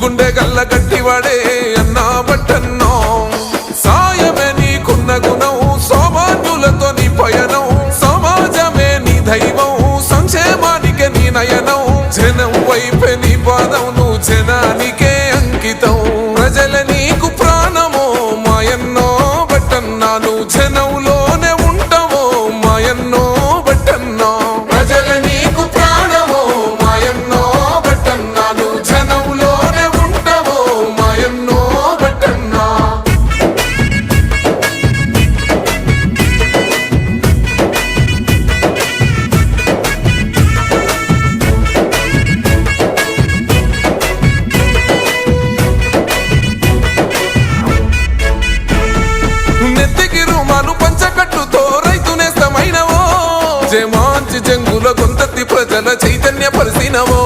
గుండె గల్ల గట్టివాడే అన్నా బట్టన్నో సాయమే నీకున్న గుణం సామాన్యులతో నీ పయనం సమాజమే నీ దైవం సంక్షేమానికే నీ నయనం జనం వైపే నీ పాదం నువ్వు జనానికే అంకితం ప్రజల నీకు ప్రాణమో మాయన్నో బట్టన్నా నువ్వు జనంలోనే ఉంటావో మాయన్నో బట్టన్నా ప్రజల నీకు ప్రాణమో మాయన్నో బట్టన్నా నువ్వు జనంలోనే ఉంటావో మాయన్నో బట్టన్నా నెత్తికి రుమాలు పంచకట్టుతో రైతు నేస్తమైనవో జమాంచి జంగుల గొంతెత్తి ప్రజల చైతన్య పరిసినవో